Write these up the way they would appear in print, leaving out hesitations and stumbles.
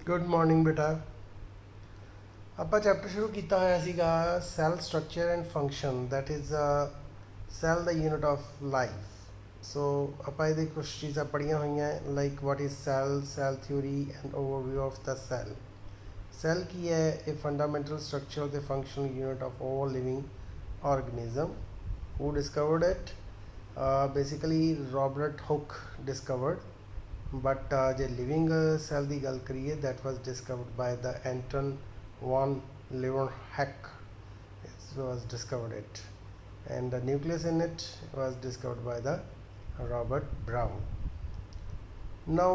Good morning बेटा। ਆਪਾਂ chapter ਸ਼ੁਰੂ ਕੀਤਾ ਹੋਇਆ ਸੀਗਾ cell structure and function that is cell ਦਾ ਯੂਨਿਟ ਆਫ ਲਾਈਫ। ਸੋ ਆਪਾਂ ਇਹਦੇ ਕੁਝ ਚੀਜ਼ਾਂ ਪੜ੍ਹੀਆਂ ਹੋਈਆਂ like what is cell, cell theory and overview of the cell. Cell ਕੀ ਹੈ? ਇਹ ਫੰਡਾਮੈਂਟਲ ਸਟਰਕਚਰ ਤੇ functional unit of all living organism. Who discovered it? Basically Robert Hooke discovered, but जो लिविंग सैल की गल करिए that was discovered by the Anton van Leeuwenhoek was discovered it, and the nucleus in it was discovered by the Robert Brown. Now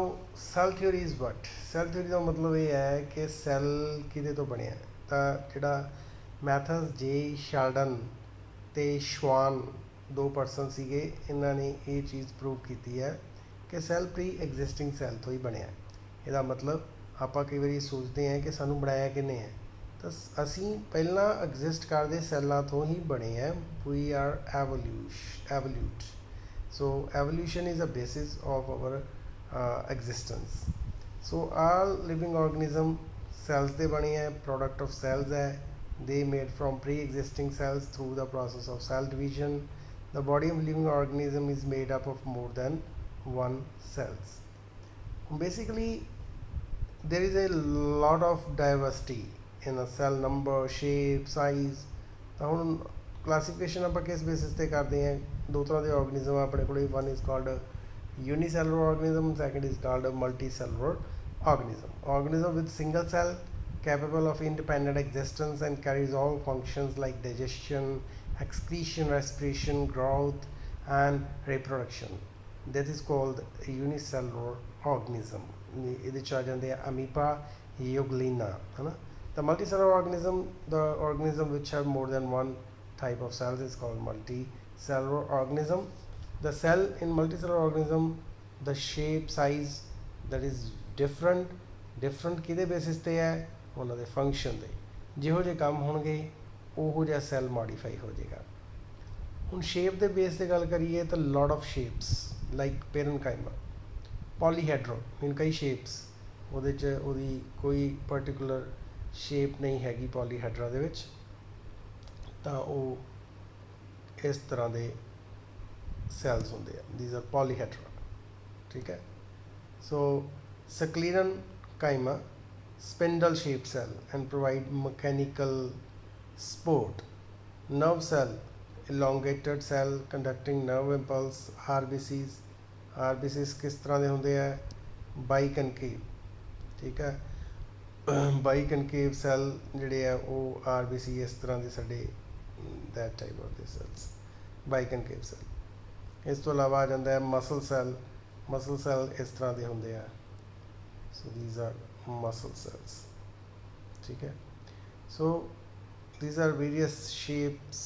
cell theory is what? Cell theory का मतलब ये है कि cell किदे तो बने तो जिहड़ा मैथस जे शार्डन ते श्वान दो परसन सीगे इन्हां ने ये चीज़ प्रूव की है कि सैल प्री एग्जिस्टिंग सैल तो ही बनया। ਇਹਦਾ ਮਤਲਬ ਆਪਾਂ ਕਈ ਵਾਰੀ ਸੋਚਦੇ ਹਾਂ ਕਿ ਸਾਨੂੰ ਬਣਾਇਆ ਕਿਹਨੇ ਹੈ, ਤਾਂ ਅਸੀਂ ਪਹਿਲਾਂ ਐਗਜ਼ਿਸਟ ਕਰਦੇ ਸੈੱਲਾਂ ਤੋਂ ਹੀ ਬਣੇ ਹੈ। We are evolute. So evolution is a basis of our existence. So all living organism cells ਦੇ ਬਣੇ ਹੈ, ਪ੍ਰੋਡਕਟ ਆਫ ਸੈਲਸ ਹੈ। They made from pre existing cells through the process of cell division. The body of living organism is made up of more than one cells. Basically there is a lot of diversity in a cell, number, shape, size। ਤਾਂ ਹੁਣ classification ਆਪਾਂ ਕਿਸ basis ਤੇ ਕਰਦੇ ਹਾਂ? ਦੋ ਤਰ੍ਹਾਂ ਦੇ organism ਆਪਣੇ ਕੋਲ। one is called unicellular organism, second is called multicellular organism with single cell capable of independent existence and carries all functions like digestion, excretion, respiration, growth and reproduction. That is called a unicellular organism. ਇਹਦੇ 'ਚ ਆ ਜਾਂਦੇ ਆ amoeba, ਯੂਗਲੀਨਾ, ਹੈ ਨਾ। The multicellular organism, the organism which have more than one type of cells is called multicellular organism. The cell in multicellular organism, the shape, size that is different ਕਿਹਦੇ basis ਤੇ ਹੈ? ਉਹਨਾਂ ਦੇ ਫੰਕਸ਼ਨ ਦੇ। ਜਿਹੋ ਜਿਹੇ ਕੰਮ ਹੋਣਗੇ ਉਹੋ ਜਿਹਾ ਸੈੱਲ ਮੋਡੀਫਾਈ ਹੋ ਜਾਏਗਾ। ਹੁਣ ਸ਼ੇਪ ਦੇ ਬੇਸ 'ਤੇ ਗੱਲ ਕਰੀਏ ਤਾਂ ਲੋਟ ਆਫ ਸ਼ੇਪਸ ਲਾਈਕ ਪੈਰਨਕਾਈਮਾ, ਪੋਲੀਹੈਡਰੋ ਮੀਨ ਕਈ ਸ਼ੇਪਸ। ਉਹਦੇ 'ਚ ਉਹਦੀ ਕੋਈ ਪਰਟੀਕੂਲਰ ਸ਼ੇਪ ਨਹੀਂ ਹੈਗੀ ਪੋਲੀਹੈਡਰਾ ਦੇ ਵਿੱਚ, ਤਾਂ ਉਹ ਇਸ ਤਰ੍ਹਾਂ ਦੇ ਸੈਲਸ ਹੁੰਦੇ ਆ। ਦੀਜ਼ ਆਰ ਪੋਲੀਹੈਡਰਾ, ਠੀਕ ਹੈ। ਸੋ ਸਕਲੀਰਨ ਕਾਈਮਾ, spindle shaped cell and provide mechanical support. Nerve cell, elongated cell conducting nerve impulse। RBCs किस तरह ਦੇ ਹੁੰਦੇ ਆ? ਬਾਈਕਨਕੇਵ, ਠੀਕ ਹੈ। ਬਾਈਕਨਕੇਵ ਸੈੱਲ ਜਿਹੜੇ ਆ ਉਹ RBC ਇਸ ਤਰ੍ਹਾਂ ਦੇ ਸਾਡੇ that type of the cells, biconcave cell. ਇਸ ਤੋਂ ਇਲਾਵਾ ਆ ਜਾਂਦਾ ਹੈ ਮਸਲ ਸੈੱਲ ਇਸ ਤਰ੍ਹਾਂ ਦੇ ਹੁੰਦੇ ਆ। So these are muscle cells, ठीक है। So these are various shapes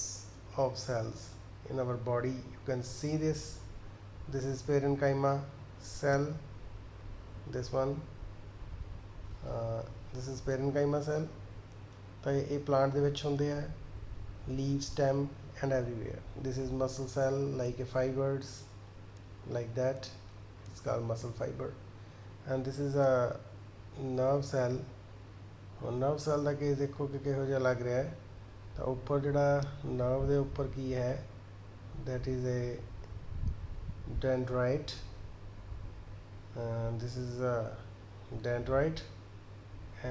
of cells in our body. You can see this is parenchyma cell, this one this is parenchyma cell। ਤਾਂ ਇਹ plant ਦੇ ਵਿੱਚ ਹੁੰਦੇ ਆ, leaf, stem and everywhere। This is muscle cell like a fibers like that, it's called muscle fiber। and this is a nerve cell। ਹੁਣ nerve cell ਦਾ case ਦੇਖੋ ਕਿ ਕਿਹੋ ਜਿਹਾ ਲੱਗ ਰਿਹਾ ਹੈ। ਤਾਂ ਉੱਪਰ ਜਿਹੜਾ ਨਰਵ ਦੇ ਉੱਪਰ ਕੀ ਹੈ? that is a dendrite, and this is a dendrite,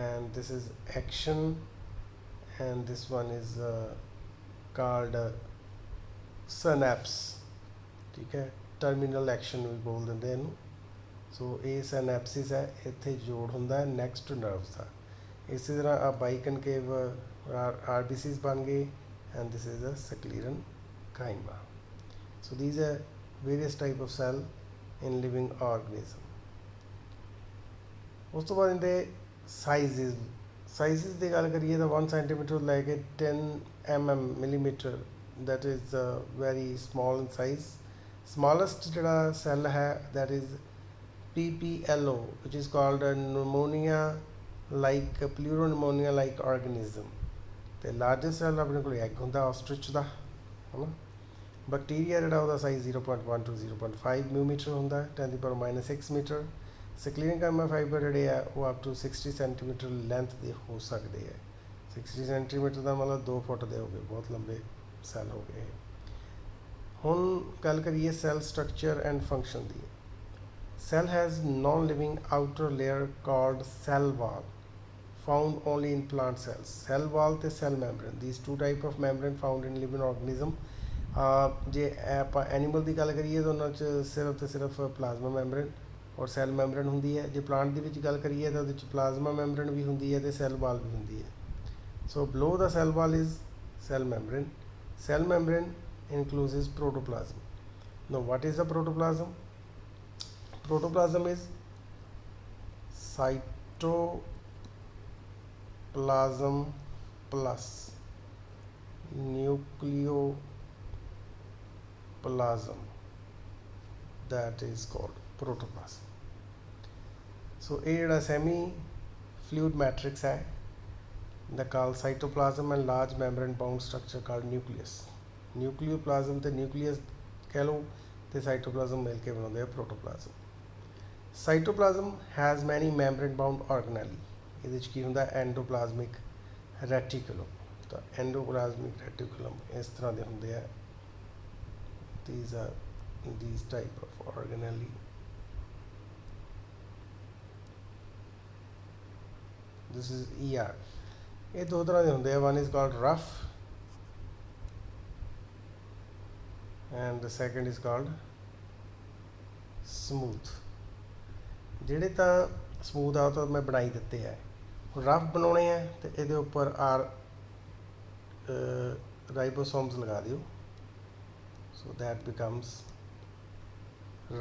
and this is action, and this one is called synapse, ਠੀਕ ਹੈ। ਟਰਮੀਨਲ ਐਕਸ਼ਨ ਵੀ ਬੋਲ ਦਿੰਦੇ ਇਹਨੂੰ। ਸੋ ਇਹ ਸੈਨੈਪਸਿਸ ਹੈ, ਇੱਥੇ ਜੋੜ ਹੁੰਦਾ ਹੈ ਨੈਕਸਟ ਨਰਵਸ ਦਾ। ਇਸੇ ਤਰ੍ਹਾਂ ਆ ਬਾਈਕਨਕੇਵ RBCs ਬਣ ਗਏ, and this is a sclerenchyma. So these are various type of cell in living organism. ਉਸ ਤੋਂ ਬਾਅਦ ਇਹਦੇ ਸਾਈਜ਼ਿਸ ਦੀ ਗੱਲ ਕਰੀਏ ਤਾਂ 1 ਸੈਂਟੀਮੀਟਰ ਲੈ ਕੇ 10 millimeter, that is very small in size। smallest ਜਿਹੜਾ ਸੈੱਲ ਹੈ that is PPLO, which is called a pneumonia like pleuropneumonia like organism। ਤੇ ਲਾਰਜੈਸਟ ਸੈੱਲ ਆਪਣੇ ਕੋਲ ਐਗ ਹੁੰਦਾ ਆਸਟ੍ਰਿਚ ਦਾ, ਹੈ ਨਾ। ਬੈਕਟੀਰੀਆ ਜਿਹੜਾ ਉਹਦਾ ਸਾਈਜ਼ 0.1 to 0.5 ਮਿਲੀਮੀਟਰ ਹੁੰਦਾ ਹੈ, 10⁻⁶ ਮੀਟਰ। ਸਕਲੀਨਕਾਈਮਾ ਫਾਈਬਰ ਜਿਹੜੇ ਆ ਉਹ ਅਪ ਟੂ 60 ਸੈਂਟੀਮੀਟਰ ਲੈਂਥ ਦੇ ਹੋ ਸਕਦੇ ਆ। 60 ਸੈਂਟੀਮੀਟਰ ਦਾ ਮਤਲਬ 2 ਫੁੱਟ ਦੇ ਹੋ ਗਏ, ਬਹੁਤ ਲੰਬੇ ਸੈੱਲ ਹੋ ਗਏ। ਹੁਣ ਗੱਲ ਕਰੀਏ cell structure and function the. Cell has non-living outer layer called cell wall, found only in plant cells. Cell wall ਤੇ cell membrane, these two type of membrane found in living organism. ਜੇ ਆਪਾਂ animal ਦੀ ਗੱਲ ਕਰੀਏ ਤਾਂ ਉਹਨਾਂ 'ਚ ਸਿਰਫ ਤੇ ਸਿਰਫ ਪਲਾਜ਼ਮਾ ਮੈਂਬਰੇਨ ਔਰ ਸੈੱਲ ਮੈਂਬਰੇਨ ਹੁੰਦੀ ਹੈ। ਜੇ ਪਲਾਂਟ ਦੇ ਵਿੱਚ ਗੱਲ ਕਰੀਏ ਤਾਂ ਉਹਦੇ 'ਚ ਪਲਾਜ਼ਮਾ ਮੈਂਬਰੇਨ ਵੀ ਹੁੰਦੀ ਹੈ ਤੇ ਸੈੱਲ ਵਾਲ ਵੀ ਹੁੰਦੀ ਹੈ। ਸੋ below the cell wall is cell membrane. Cell membrane includes protoplasm. Now what is the protoplasm? Protoplasm is cytoplasm plus nucleoplasm, that is called protoplasm. So ਇਹ ਜਿਹੜਾ semi fluid matrix ਹੈ that called cytoplasm and large membrane bound structure called nucleus. Nucleoplasm ਤੇ nucleus ਕਹਿ ਲਓ ਤੇ cytoplasm ਮਿਲ ਕੇ ਬਣਾਉਂਦੇ ਆ protoplasm. Cytoplasm has many membrane bound organelle. ਇਹਦੇ 'ਚ ਕੀ ਹੁੰਦਾ endoplasmic reticulum, ਤਾਂ endoplasmic reticulum ਇਸ ਤਰ੍ਹਾਂ ਦੇ ਹੁੰਦੇ ਆ। these type of organelle. this is ER. ਇਹ ਦੋ ਤਰ੍ਹਾਂ ਦੇ ਹੁੰਦੇ ਆ, one is called rough and the second is called smooth. ਜਿਹੜੇ ਤਾਂ ਸਮੂਥ ਆ ਤਾਂ ਮੈਂ ਬਣਾਈ ਦਿੱਤੇ ਆ, ਰਫ ਬਣਾਉਣੇ ਆ ਤੇ ਇਹਦੇ ਉੱਪਰ ਰਾਈਬੋਸੋਮਸ ਲਗਾ ਦਿਓ, so that becomes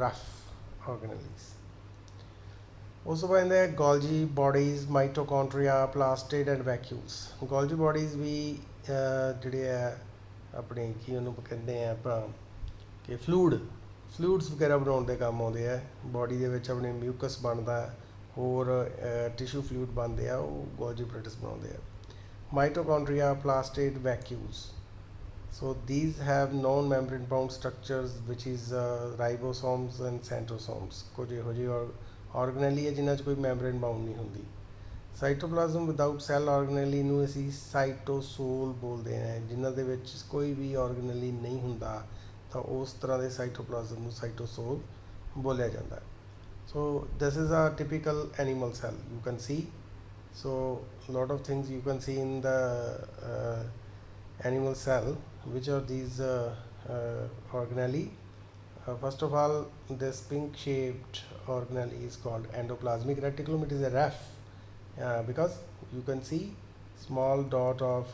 rough organelles. ਉਸ ਤੋਂ ਬਾਅਦ ਆਉਂਦੇ ਆ Golgi bodies, mitochondria, plastid and vacuoles. Golgi bodies ਵੀ ਜਿਹੜੇ ਆ ਆਪਣੇ ਕੀ ਉਹਨੂੰ ਕਹਿੰਦੇ ਆ ਆਪਾਂ ਕਿ ਫਲੂਇਡਸ ਵਗੈਰਾ ਬਣਾਉਣ ਦੇ ਕੰਮ ਆਉਂਦੇ ਆ। ਬੋਡੀ ਦੇ ਵਿੱਚ ਆਪਣੇ ਮਿਊਕਸ ਬਣਦਾ, ਹੋਰ ਟਿਸ਼ੂ ਫਲੂਇਡ ਬਣਦੇ ਆ, ਉਹ ਗੋਲਜੀ ਬੋਡੀਜ਼ ਬਣਾਉਂਦੇ ਆ। Mitochondria, plastid, vacuoles, so these have non-membrane bound structures which is ribosomes and centrosomes. ਕੁਝ ਇਹੋ ਜਿਹੇ organelle ਹੈ ਜਿਨ੍ਹਾਂ 'ਚ ਕੋਈ ਮੈਂਬਰੇਨ ਬਾਉਂਡ ਨਹੀਂ ਹੁੰਦੀ। ਸਾਈਟੋਪਲਾਜ਼ਮ ਵਿਦਾਊਟ ਸੈੱਲ organelle ਨੂੰ ਅਸੀਂ ਸਾਈਟੋਸੋਲ ਬੋਲਦੇ ਹਾਂ, ਜਿਨ੍ਹਾਂ ਦੇ ਵਿੱਚ ਕੋਈ ਵੀ organelle ਨਹੀਂ ਹੁੰਦਾ ਤਾਂ ਉਸ ਤਰ੍ਹਾਂ ਦੇ ਸਾਈਟੋਪਲਾਜ਼ਮ ਨੂੰ ਸਾਈਟੋਸੋਲ ਬੋਲਿਆ ਜਾਂਦਾ ਹੈ। so this is a typical animal cell you can see. so lot of things you can see in the animal cell. Which are these organelle? First of all, this pink shaped organelle is called endoplasmic reticulum. It is a rough because you can see small dot of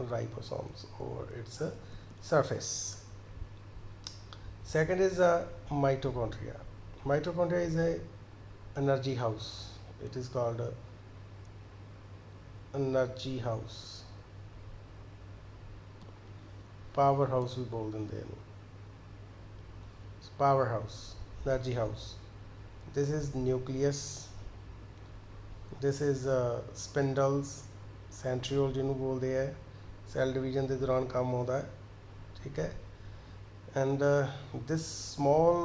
ribosomes over its surface. Second is mitochondria. Mitochondria is a energy house. It is called energy house, power house ਵੀ ਬੋਲ ਦਿੰਦੇ ਇਹਨੂੰ, power house, energy house. This is nucleus, this is spindles, centriole ਜਿਹਨੂੰ ਬੋਲਦੇ ਆ, cell division ਦੇ ਦੌਰਾਨ ਕੰਮ ਆਉਂਦਾ ਹੈ, ਠੀਕ ਹੈ। and this small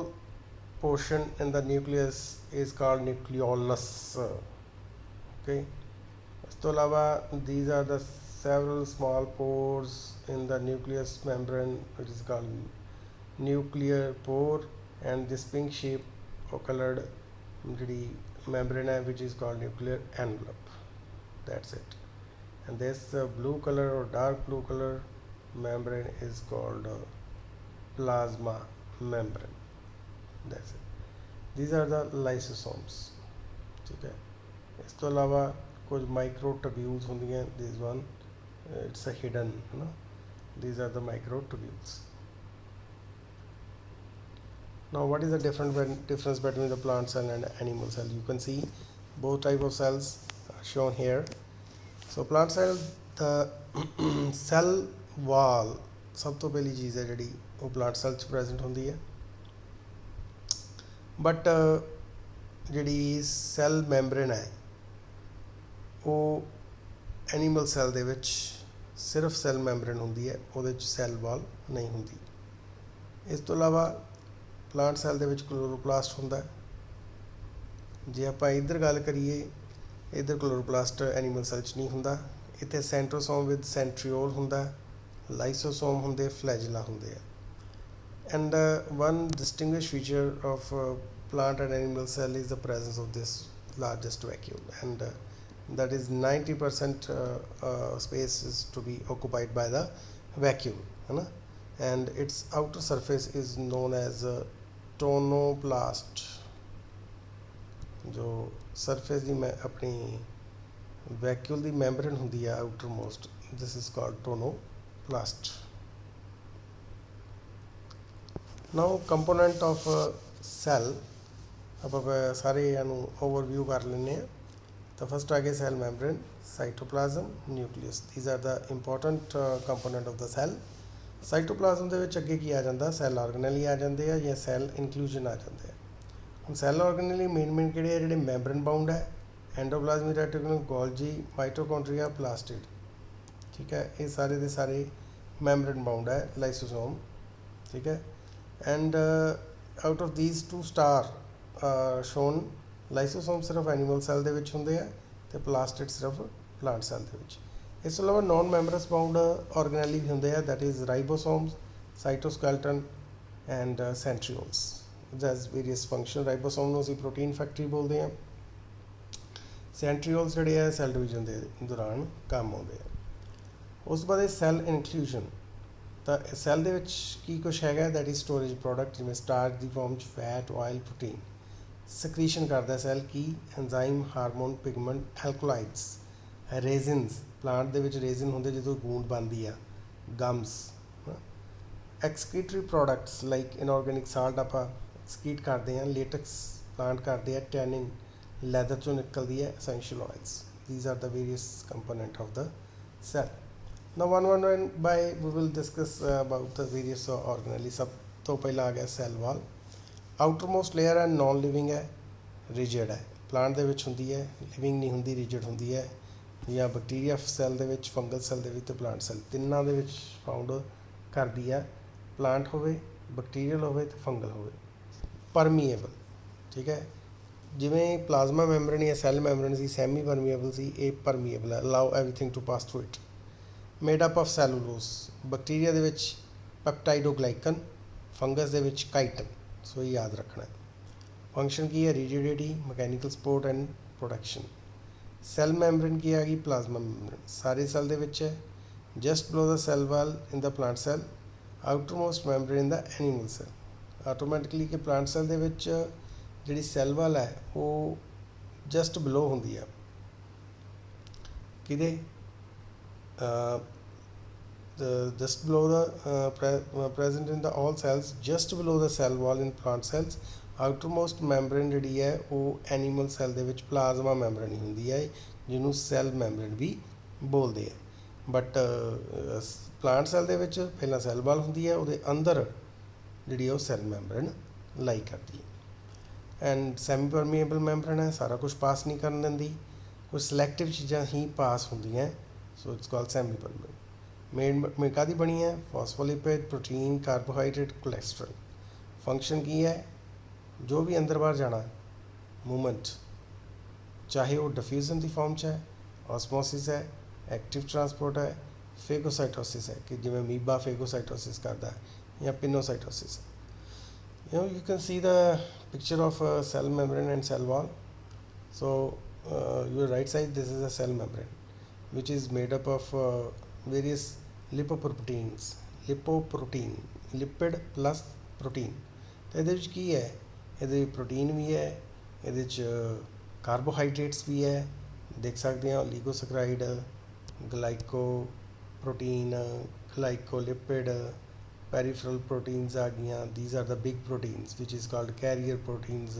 portion in the nucleus is called nucleolus. okay, ਇਸ ਤੋਂ ਇਲਾਵਾ these are the several small pores in the nucleus membrane which is called nuclear pore, and this pink shape or colored membrane which is called nuclear envelope. That's it. And this blue color or dark blue color membrane is called plasma membrane. That's it. These are the lysosomes. ठीक है, ਇਸ ਤੋਂ ਇਲਾਵਾ ਕੁਝ microtubules ਹੁੰਦੀਆਂ, this one it's a hidden, these are the microtubules. Now what is the difference between the plant cell and animal cell? You can see both type of cells are shown here. So plant cell, the cell wall ਸਭ ਤੋਂ ਪਹਿਲੀ ਚੀਜ਼ ਹੈ ਜਿਹੜੀ ਉਹ plant cell 'ਚ present ਹੁੰਦੀ ਹੈ, ਬਟ ਜਿਹੜੀ ਸੈੱਲ ਮੈਂਬਰੇਨ ਹੈ ਉਹ ਐਨੀਮਲ ਸੈੱਲ ਦੇ ਵਿੱਚ ਸਿਰਫ ਸੈੱਲ ਮੈਂਬਰੇਨ ਹੁੰਦੀ ਹੈ, ਉਹਦੇ 'ਚ ਸੈੱਲ ਵਾਲ ਨਹੀਂ ਹੁੰਦੀ। ਇਸ ਤੋਂ ਇਲਾਵਾ ਪਲਾਂਟ ਸੈੱਲ ਦੇ ਵਿੱਚ ਕਲੋਰੋਪਲਾਸਟ ਹੁੰਦਾ ਹੈ, ਜੇ ਆਪਾਂ ਇੱਧਰ ਗੱਲ ਕਰੀਏ, ਇੱਧਰ क्लोरोप्लास्ट एनिमल सेल 'ਚ नहीं ਹੁੰਦਾ। ਇੱਥੇ सेंट्रोसोम विद सेंट्रियोल ਹੁੰਦਾ, लाइसोसोम ਹੁੰਦੇ, फ्लैजिला ਹੁੰਦੇ ਆ। And one distinguished feature of plant and animal cell is the presence of this largest vacuole, and that is 90% space is to be occupied by the vacuole, है ना? And its outer surface is known as tonoplast। जो surface ਦੀ अपनी vacuole ਦੀ membrane ਹੁੰਦੀ ਆ outermost, this is called tonoplast। now component of cell, ਆਪਾਂ ਸਾਰੇ ਇਹਨੂੰ overview ਕਰ ਲੈਂਦੇ ਹਾਂ। ਤਾਂ ਫਸਟ ਆ ਗਿਆ cell membrane, cytoplasm, nucleus, these are the important component of the cell। Cytoplasm ਦੇ ਵਿੱਚ ਅੱਗੇ ਕੀ ਆ ਜਾਂਦਾ, ਸੈੱਲ ਆਰਗਨੈਲੀ ਆ ਜਾਂਦੇ ਆ ਜਾਂ ਸੈੱਲ ਇਨਕਲੂਜਨ ਆ ਜਾਂਦੇ ਆ। ਹੁਣ ਸੈੱਲ ਆਰਗਨੈਲੀ ਮੇਨ ਕਿਹੜੇ ਆ, ਜਿਹੜੇ ਮੈਂਬਰਨ ਬਾਉਂਡ ਹੈ, ਐਂਡੋਪਲਾਜ਼ਮਿਕ ਰੈਟੀਕੂਲਮ, ਗੋਲਜੀ, ਮਾਈਟੋਕੌਂਡਰੀਆ, ਪਲਾਸਟਿਡ, ਠੀਕ ਹੈ। ਇਹ ਸਾਰੇ ਦੇ ਸਾਰੇ ਮੈਂਬਰਨ ਬਾਉਂਡ ਹੈ, ਲਾਈਸੋਸੋਮ, ਠੀਕ ਹੈ। And out of these 2 star shown, lysosome ਸਿਰਫ ਐਨੀਮਲ ਸੈੱਲ ਦੇ ਵਿੱਚ ਹੁੰਦੇ ਆ ਅਤੇ ਪਲਾਸਟਿਡ ਸਿਰਫ ਪਲਾਂਟ ਸੈੱਲ ਦੇ ਵਿੱਚ। ਇਸ ਤੋਂ ਇਲਾਵਾ ਨੋਨ ਮੈਂਬਰਸ ਬਾਉਂਡ ਆਰਗਨੈਲੀ ਵੀ ਹੁੰਦੇ ਆ, that is ribosomes, cytoskeleton and centrioles. That's various function. Ribosome ਨੂੰ ਅਸੀਂ ਪ੍ਰੋਟੀਨ ਫੈਕਟਰੀ ਬੋਲਦੇ ਹਾਂ। ਸੈਂਟਰੀਓਲਸ ਜਿਹੜੇ ਆ ਸੈੱਲ ਡਿਵੀਜ਼ਨ ਦੇ ਦੌਰਾਨ ਕੰਮ ਆਉਂਦੇ ਆ। ਉਸ ਤੋਂ ਬਾਅਦ ਸੈੱਲ ਇਨਕਲੂਜਨ, ਤਾਂ ਸੈੱਲ ਦੇ ਵਿੱਚ ਕੀ ਕੁਛ ਹੈਗਾ, ਦੈਟ ਇਜ਼ ਸਟੋਰੇਜ ਪ੍ਰੋਡਕਟ, ਜਿਵੇਂ ਸਟਾਰਚ ਦੀ ਫਾਰਮ 'ਚ ਫੈਟ, ਆਇਲ, ਪ੍ਰੋਟੀਨ। ਸਕਰੀਸ਼ਨ ਕਰਦਾ ਸੈੱਲ ਕੀ, enzyme, hormone, pigment, ਐਲਕੋਲਾਈਡਸ, raisins, plant ਦੇ ਵਿੱਚ ਰੇਜ਼ਨ ਹੁੰਦੇ ਜਦੋਂ ਗੂੰਦ ਬਣਦੀ ਆ, ਗਮਸ। ਐਕਸਕ੍ਰੀਟਰੀ ਪ੍ਰੋਡਕਟਸ ਲਾਈਕ ਇਨਆਰਗੈਨਿਕ ਸਾਲਟ ਆਪਾਂ ਐਕਸਕ੍ਰੀਟ ਕਰਦੇ ਹਾਂ, ਲੇਟੈਕਸ ਪਲਾਂਟ ਕਰਦੇ ਆ, ਟੈਨਿਨ ਲੈਦਰ ਚੋਂ ਨਿਕਲਦੀ ਹੈ, essential IELTS. these are the various component of the cell। now one by we will discuss about the various organelles। ਸਭ ਤੋਂ ਪਹਿਲਾਂ ਆ ਗਿਆ ਸੈੱਲ ਵਾਲ। ਆਊਟਰਮੋਸਟ ਲੇਅਰ ਹੈ, ਨੋਨ ਲਿਵਿੰਗ ਹੈ, ਰਿਜਿਡ ਹੈ, ਪਲਾਂਟ ਦੇ ਵਿੱਚ ਹੁੰਦੀ ਹੈ, ਲਿਵਿੰਗ ਨਹੀਂ ਹੁੰਦੀ, ਰਿਜਿਡ ਹੁੰਦੀ ਹੈ। ਜਾਂ ਬੈਕਟੀਰੀਆ ਸੈੱਲ ਦੇ ਵਿੱਚ, ਫੰਗਲ ਸੈੱਲ ਦੇ ਵਿੱਚ ਅਤੇ ਪਲਾਂਟ ਸੈੱਲ ਤਿੰਨਾਂ ਦੇ ਵਿੱਚ ਫਾਊਂਡ ਕਰਦੀ ਆ, ਪਲਾਂਟ ਹੋਵੇ, ਬੈਕਟੀਰੀਅਲ ਹੋਵੇ ਅਤੇ ਫੰਗਲ ਹੋਵੇ। ਪਰਮੀਏਬਲ, ਠੀਕ ਹੈ। ਜਿਵੇਂ ਪਲਾਜ਼ਮਾ ਮੈਂਬਰਨ ਜਾਂ ਸੈੱਲ ਮੈਂਬਰਨ ਸੀ ਸੈਮੀ ਪਰਮੀਏਬਲ ਸੀ, ਇਹ ਪਰਮੀਏਬਲ ਹੈ, allow everything to pass through it. Made up of cellulose, bacteria ਦੇ ਵਿੱਚ ਪੈਪਟਾਈਡੋਗਲਾਈਕਨ, ਫੰਗਸ ਦੇ ਵਿੱਚ ਕਾਈਟਨ। ਸੋ ਇਹ ਯਾਦ ਰੱਖਣਾ। ਫੰਕਸ਼ਨ ਕੀ ਹੈ, rigidity, mechanical support and protection. Cell membrane ਕੀ ਆ ਗਈ, ਪਲਾਜ਼ਮਾ ਮੈਂਬਰਨ, ਸਾਰੇ ਸੈੱਲ ਦੇ ਵਿੱਚ ਹੈ। Just below the cell wall in the plant cell, outermost membrane in the animal cell. Automatically ਕਿ ਪਲਾਂਟ ਸੈੱਲ ਦੇ ਵਿੱਚ ਜਿਹੜੀ ਸੈੱਲ ਵਾਲ ਹੈ ਉਹ ਜਸਟ ਬਿਲੋ ਹੁੰਦੀ ਆ ਕਿਹਦੇ, just below the present in the all cells, just below the cell wall in plant cells। outermost membrane ਜਿਹੜੀ ਹੈ ਉਹ ਐਨੀਮਲ ਸੈੱਲ ਦੇ ਵਿੱਚ ਪਲਾਜ਼ਮਾ ਮੈਂਬਰਨ ਹੀ ਹੁੰਦੀ ਹੈ, ਜਿਹਨੂੰ ਸੈੱਲ ਮੈਂਬਰਨ ਵੀ ਬੋਲਦੇ ਆ। ਬਟ ਪਲਾਂਟ ਸੈੱਲ ਦੇ ਵਿੱਚ ਪਹਿਲਾਂ ਸੈੱਲ ਵਾਲ ਹੁੰਦੀ ਹੈ, ਉਹਦੇ ਅੰਦਰ ਜਿਹੜੀ ਉਹ ਸੈੱਲ ਮੈਂਬਰਨ ਲਾਈ ਕਰਦੀ ਹੈ। ਐਂਡ ਸੈਮੀ ਪਰਮੀਏਬਲ ਮੈਂਬਰਨ ਹੈ, ਸਾਰਾ ਕੁਝ ਪਾਸ ਨਹੀਂ ਕਰਨ ਦਿੰਦੀ, ਕੁਝ ਸਿਲੈਕਟਿਵ ਚੀਜ਼ਾਂ ਹੀ ਪਾਸ ਹੁੰਦੀਆਂ। So it's called semi permeable. Made ਕਾਹਦੀ ਬਣੀ ਹੈ, ਫਾਸਫੋਲਿਪਿਡ, ਪ੍ਰੋਟੀਨ, ਕਾਰਬੋਹਾਈਡਰੇਟ, ਕੋਲੈਸਟਰੋਲ। ਫੰਕਸ਼ਨ ਕੀ ਹੈ, ਜੋ ਵੀ ਅੰਦਰ ਬਾਹਰ ਜਾਣਾ ਮੂਵਮੈਂਟ, ਚਾਹੇ ਉਹ ਡਿਫਿਊਜ਼ਨ ਦੀ ਫਾਰਮ 'ਚ ਹੈ, ਆਸਮੋਸਿਸ ਹੈ, ਐਕਟਿਵ ਟਰਾਂਸਪੋਰਟ ਹੈ, ਫੇਗੋਸਾਈਟੋਸਿਸ ਹੈ ਕਿ ਜਿਵੇਂ ਅਮੀਬਾ ਫੇਗੋਸਾਈਟੋਸਿਸ ਕਰਦਾ ਹੈ, ਜਾਂ ਪਿਨੋਸਾਈਟੋਸਿਸ। you can see the picture of cell membrane and cell wall। so your right side, this is a cell membrane which is made up of various lipoproteins, lipid plus protein। ਤਾਂ ਇਹਦੇ ਵਿੱਚ ਕੀ ਹੈ, ਇਹਦੇ ਵਿੱਚ protein ਵੀ ਹੈ, ਇਹਦੇ ਵਿੱਚ carbohydrates ਵੀ ਹੈ, ਦੇਖ ਸਕਦੇ ਹਾਂ, ਓਲੀਗੋਸੈਕਰਾਈਡ, ਗਲਾਈਕੋ ਪ੍ਰੋਟੀਨ, ਗਲਾਈਕੋਲਿਪਿਡ, peripheral proteins ਆ ਗਈਆਂ। these are the big proteins which is called carrier proteins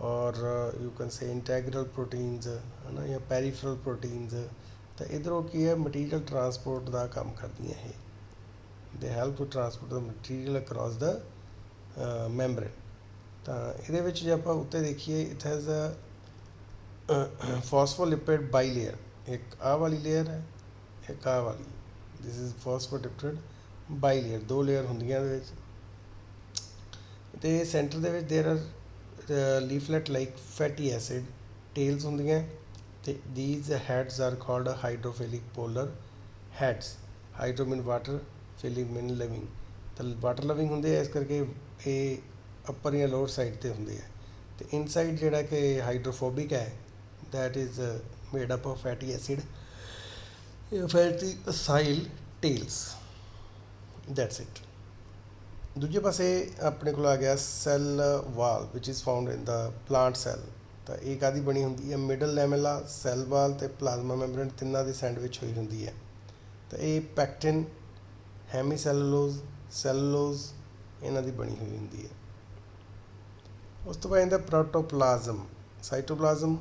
or you can say integral proteins, ਹੈ ਨਾ, ਜਾਂ peripheral proteins। ਤਾਂ ਇੱਧਰੋਂ ਕੀ ਹੈ, ਮਟੀਰੀਅਲ ਟਰਾਂਸਪੋਰਟ ਦਾ ਕੰਮ ਕਰਦੀਆਂ ਇਹ, they help to transport the material across the membrane। ਤਾਂ ਇਹਦੇ ਵਿੱਚ ਜੇ ਆਪਾਂ ਉੱਤੇ ਦੇਖੀਏ, it has a phospholipid bilayer, ਇੱਕ ਆਹ ਵਾਲੀ ਲੇਅਰ ਹੈ, ਇੱਕ ਆਹ ਵਾਲੀ, this is phospholipid bilayer, 2 layer ਹੁੰਦੀਆਂ ਇਹਦੇ ਵਿੱਚ। ਅਤੇ ਸੈਂਟਰ ਦੇ ਵਿੱਚ there are leaflet like fatty acid tails ਹੁੰਦੀਆਂ ਤੇ these heads are called hydrophilic polar heads. Hydro mean water, philic mean living, ਤਾਂ ਵਾਟਰ ਲਿਵਿੰਗ ਹੁੰਦੇ ਆ, ਇਸ ਕਰਕੇ ਇਹ ਅੱਪਰ ਜਾਂ ਲੋਅਰ ਸਾਈਡ ਤੇ ਹੁੰਦੇ ਆ। ਤੇ ਇਨਸਾਈਡ ਜਿਹੜਾ ਕਿ ਹਾਈਡਰੋਫੋਬਿਕ ਹੈ, that is made up of fatty acid, fatty acyl tails. That's it. ਦੂਜੇ ਪਾਸੇ ਆਪਣੇ ਕੋਲ ਆ ਗਿਆ ਸੈੱਲ ਵਾਲ ਵਿਚ is found in the plant cell. ਤਾਂ ਇਹ ਕਾਹਦੀ ਬਣੀ ਹੁੰਦੀ ਹੈ? ਮਿਡਲ ਲੈਮੇਲਾ, ਸੈੱਲ ਵਾਲ ਤੇ ਪਲਾਜ਼ਮਾ ਮੈਂਬਰੇਨ ਤਿੰਨਾਂ ਦੀ ਸੈਂਡਵਿਚ ਹੋਈ ਹੁੰਦੀ ਹੈ। ਤਾਂ ਇਹ ਪੈਕਟਿਨ, ਹੈਮੀਸੈਲੂਲੋਜ਼, ਸੈਲੂਲੋਜ਼ ਇਹਨਾਂ ਦੀ ਬਣੀ ਹੋਈ ਹੁੰਦੀ ਹੈ। ਉਸ ਤੋਂ ਬਾਅਦ ਇਹਦਾ ਪ੍ਰੋਟੋਪਲਾਜ਼ਮ, ਸਾਈਟੋਪਲਾਜ਼ਮ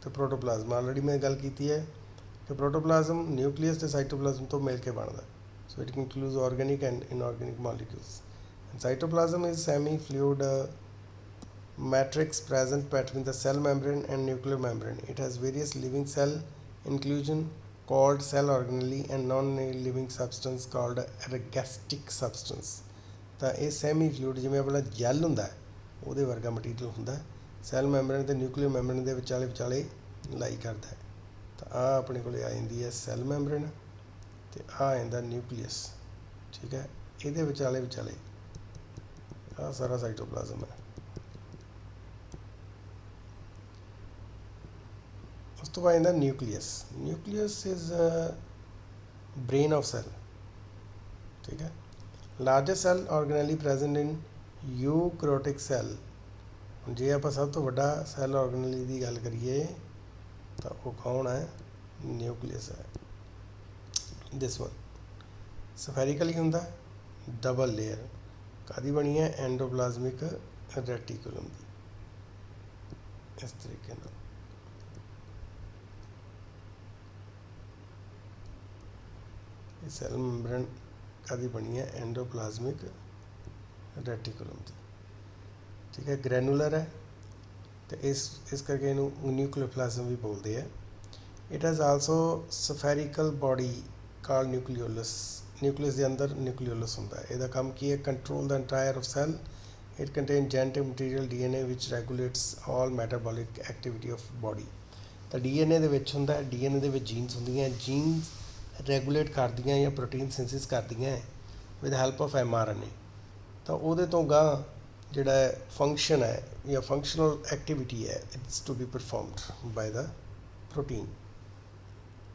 ਤੇ ਪ੍ਰੋਟੋਪਲਾਜ਼ਮ। ਆਲਰੇਡੀ ਮੈਂ ਗੱਲ ਕੀਤੀ ਹੈ ਕਿ ਪ੍ਰੋਟੋਪਲਾਜ਼ਮ ਨਿਊਕਲੀਅਸ ਤੇ ਸਾਈਟੋਪਲਾਜ਼ਮ ਤੋਂ ਮਿਲ ਕੇ ਬਣਦਾ। So it includes organic and inorganic molecules. And cytoplasm is semi-fluid matrix present between the cell membrane and nuclear membrane. It has various living cell inclusion called cell organelle and non-living substance called ergastic substance. ਤਾਂ ਇਹ semi fluid, ਜਿਵੇਂ ਆਪਣਾ gel ਹੁੰਦਾ ਉਹਦੇ ਵਰਗਾ material ਹੁੰਦਾ, cell membrane ਤੇ nuclear membrane ਦੇ ਵਿਚਾਲੇ ਲਾਈ ਕਰਦਾ ਹੈ। ਤਾਂ ਆਹ ਆਪਣੇ ਕੋਲ ਆ ਜਾਂਦੀ ਹੈ ਸੈੱਲ ਮੈਂਬਰੇਨ ਤੇ ਆ ਜਾਂਦਾ ਨਿਊਕਲੀਅਸ। ਠੀਕ ਹੈ, ਇਹਦੇ ਵਿਚਾਲੇ ਆਹ ਸਾਰਾ ਸਾਈਟੋਪਲਾਜ਼ਮ ਹੈ। ਉਸ ਤੋਂ ਬਾਅਦ ਜਾਂਦਾ nucleus. Nucleus is brain of cell. ਠੀਕ ਹੈ, largest cell organelle present in eukaryotic cell. ਹੁਣ ਜੇ ਆਪਾਂ ਸਭ ਤੋਂ ਵੱਡਾ ਸੈੱਲ ਆਰਗੇਨੈਲੀ ਦੀ ਗੱਲ ਕਰੀਏ ਤਾਂ ਉਹ ਕੌਣ ਹੈ? ਨਿਊਕਲੀਅਸ ਹੈ। दिस वन ਸਫੈਰੀਕਲੀ ਹੁੰਦਾ, ਡਬਲ ਲੇਅਰ ਕਾਹਦੀ ਬਣੀ ਹੈ? ਐਂਡੋਪਲਾਜ਼ਮਿਕ ਰੈਟੀਕੂਲਮ ਦੀ। ਇਸ ਤਰੀਕੇ ਨਾਲ ਇਹ ਸੈੱਲ ਮੈਂਬਰੇਨ ਕਾਹਦੀ ਬਣੀ ਹੈ? ਐਂਡੋਪਲਾਜ਼ਮਿਕ ਰੈਟੀਕੂਲਮ ਦੀ। ਠੀਕ ਹੈ, ਗ੍ਰੈਨੂਲਰ ਹੈ ਤੇ ਇਸ ਕਰਕੇ ਇਹਨੂੰ ਨਿਊਕਲੀਓਪਲਾਜ਼ਮ ਵੀ ਬੋਲਦੇ ਆ। It has also spherical body call nucleolus. Nucleus ਦੇ ਅੰਦਰ ਨਿਊਕਲੀਓਲਸ ਹੁੰਦਾ। ਇਹਦਾ ਕੰਮ ਕੀ ਹੈ? ਕੰਟਰੋਲ ਦਾ entire of cell. It contain genetic material DNA which regulates all metabolic activity of body. ਤਾਂ DNA ਦੇ ਵਿੱਚ ਹੁੰਦਾ, DNA ਦੇ ਵਿੱਚ ਜੀਨਸ ਹੁੰਦੀਆਂ, ਜੀਨਸ ਰੈਗੂਲੇਟ ਕਰਦੀਆਂ ਜਾਂ ਪ੍ਰੋਟੀਨ ਸਿੰਥਸਿਸ ਕਰਦੀਆਂ ਵਿਦ ਹੈਲਪ ਆਫ mRNA। ਤਾਂ ਉਹਦੇ ਤੋਂ ਗਾਂ ਜਿਹੜਾ ਫੰਕਸ਼ਨ ਹੈ ਜਾਂ ਫੰਕਸ਼ਨਲ ਐਕਟੀਵਿਟੀ ਹੈ, it's to be performed by the protein.